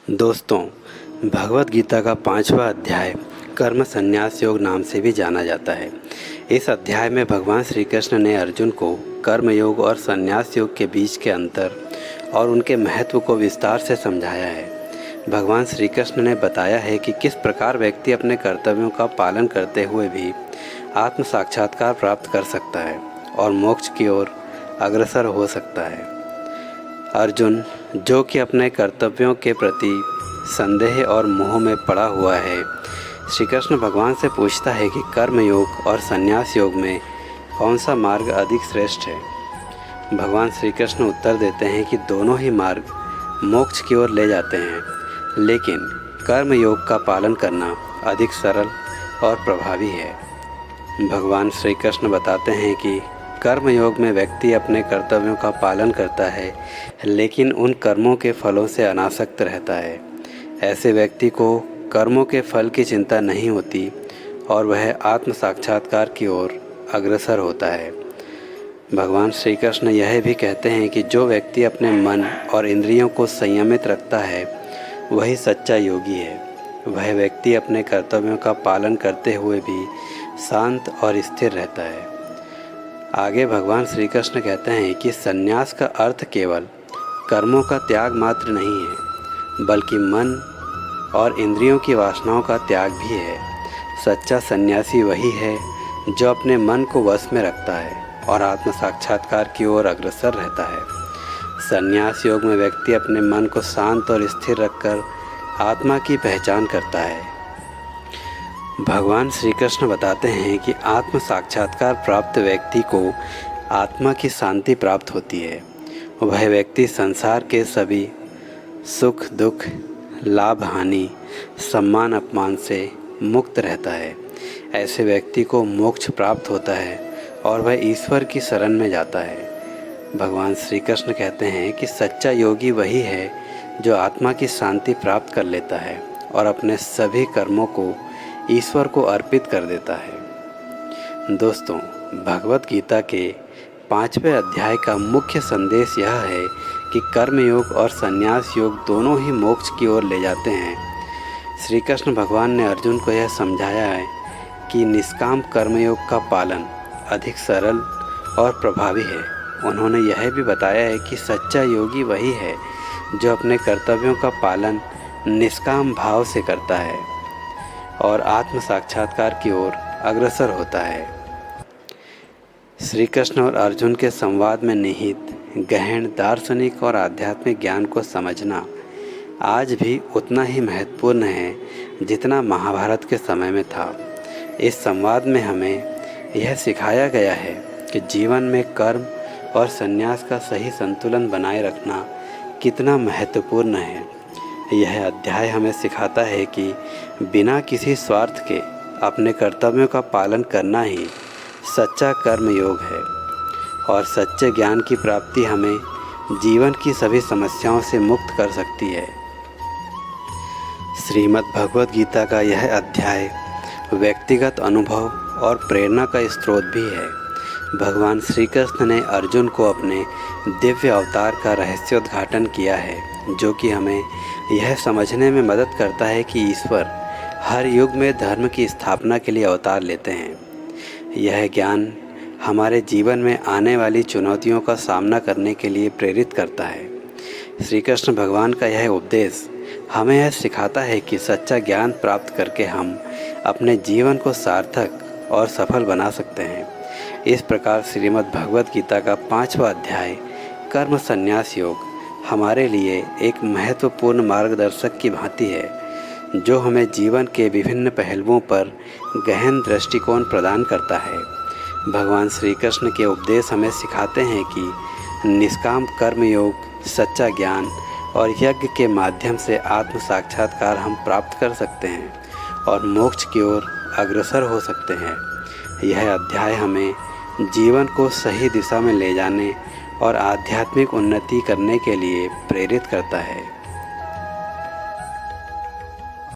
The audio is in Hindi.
दोस्तों, भगवद गीता का 5वां अध्याय कर्म संन्यास योग नाम से भी जाना जाता है। इस अध्याय में भगवान श्री कृष्ण ने अर्जुन को कर्म योग और संन्यास योग के बीच के अंतर और उनके महत्व को विस्तार से समझाया है। भगवान श्री कृष्ण ने बताया है कि किस प्रकार व्यक्ति अपने कर्तव्यों का पालन करते हुए भी आत्म साक्षात्कार प्राप्त कर सकता है और मोक्ष की ओर अग्रसर हो सकता है। अर्जुन, जो कि अपने कर्तव्यों के प्रति संदेह और मोह में पड़ा हुआ है, श्री कृष्ण भगवान से पूछता है कि कर्म योग और संन्यास योग में कौन सा मार्ग अधिक श्रेष्ठ है। भगवान श्री कृष्ण उत्तर देते हैं कि दोनों ही मार्ग मोक्ष की ओर ले जाते हैं, लेकिन कर्म योग का पालन करना अधिक सरल और प्रभावी है। भगवान श्री कृष्ण बताते हैं कि कर्म योग में व्यक्ति अपने कर्तव्यों का पालन करता है, लेकिन उन कर्मों के फलों से अनासक्त रहता है। ऐसे व्यक्ति को कर्मों के फल की चिंता नहीं होती और वह आत्म साक्षात्कार की ओर अग्रसर होता है। भगवान श्री कृष्ण यह भी कहते हैं कि जो व्यक्ति अपने मन और इंद्रियों को संयमित रखता है, वही सच्चा योगी है। वह व्यक्ति अपने कर्तव्यों का पालन करते हुए भी शांत और स्थिर रहता है। आगे भगवान श्री कृष्ण कहते हैं कि संन्यास का अर्थ केवल कर्मों का त्याग मात्र नहीं है, बल्कि मन और इंद्रियों की वासनाओं का त्याग भी है। सच्चा सन्यासी वही है जो अपने मन को वश में रखता है और आत्म साक्षात्कार की ओर अग्रसर रहता है। संन्यास योग में व्यक्ति अपने मन को शांत और स्थिर रखकर आत्मा की पहचान करता है। भगवान श्री कृष्ण बताते हैं कि आत्म साक्षात्कार प्राप्त व्यक्ति को आत्मा की शांति प्राप्त होती है। वह व्यक्ति संसार के सभी सुख दुख, लाभ हानि, सम्मान अपमान से मुक्त रहता है। ऐसे व्यक्ति को मोक्ष प्राप्त होता है और वह ईश्वर की शरण में जाता है। भगवान श्री कृष्ण कहते हैं कि सच्चा योगी वही है जो आत्मा की शांति प्राप्त कर लेता है और अपने सभी कर्मों को ईश्वर को अर्पित कर देता है। दोस्तों, भगवद गीता के 5वें अध्याय का मुख्य संदेश यह है कि कर्म योग और संन्यास योग दोनों ही मोक्ष की ओर ले जाते हैं। श्री कृष्ण भगवान ने अर्जुन को यह समझाया है कि निष्काम कर्मयोग का पालन अधिक सरल और प्रभावी है। उन्होंने यह भी बताया है कि सच्चा योगी वही है जो अपने कर्तव्यों का पालन निष्काम भाव से करता है और आत्म साक्षात्कार की ओर अग्रसर होता है। श्री कृष्ण और अर्जुन के संवाद में निहित गहन दार्शनिक और आध्यात्मिक ज्ञान को समझना आज भी उतना ही महत्वपूर्ण है जितना महाभारत के समय में था। इस संवाद में हमें यह सिखाया गया है कि जीवन में कर्म और संन्यास का सही संतुलन बनाए रखना कितना महत्वपूर्ण है। यह अध्याय हमें सिखाता है कि बिना किसी स्वार्थ के अपने कर्तव्यों का पालन करना ही सच्चा कर्म योग है और सच्चे ज्ञान की प्राप्ति हमें जीवन की सभी समस्याओं से मुक्त कर सकती है। श्रीमद् भगवद गीता का यह अध्याय व्यक्तिगत अनुभव और प्रेरणा का स्रोत भी है। भगवान श्री कृष्ण ने अर्जुन को अपने दिव्य अवतार का रहस्योद्घाटन किया है, जो कि हमें यह समझने में मदद करता है कि ईश्वर हर युग में धर्म की स्थापना के लिए अवतार लेते हैं। यह ज्ञान हमारे जीवन में आने वाली चुनौतियों का सामना करने के लिए प्रेरित करता है। श्री कृष्ण भगवान का यह उपदेश हमें यह सिखाता है कि सच्चा ज्ञान प्राप्त करके हम अपने जीवन को सार्थक और सफल बना सकते हैं। इस प्रकार श्रीमद् भगवद गीता का 5वां अध्याय कर्म संन्यास योग हमारे लिए एक महत्वपूर्ण मार्गदर्शक की भांति है, जो हमें जीवन के विभिन्न पहलुओं पर गहन दृष्टिकोण प्रदान करता है। भगवान श्री कृष्ण के उपदेश हमें सिखाते हैं कि निष्काम कर्म योग, सच्चा ज्ञान और यज्ञ के माध्यम से आत्म साक्षात्कार हम प्राप्त कर सकते हैं और मोक्ष की ओर अग्रसर हो सकते हैं। यह अध्याय हमें जीवन को सही दिशा में ले जाने और आध्यात्मिक उन्नति करने के लिए प्रेरित करता है।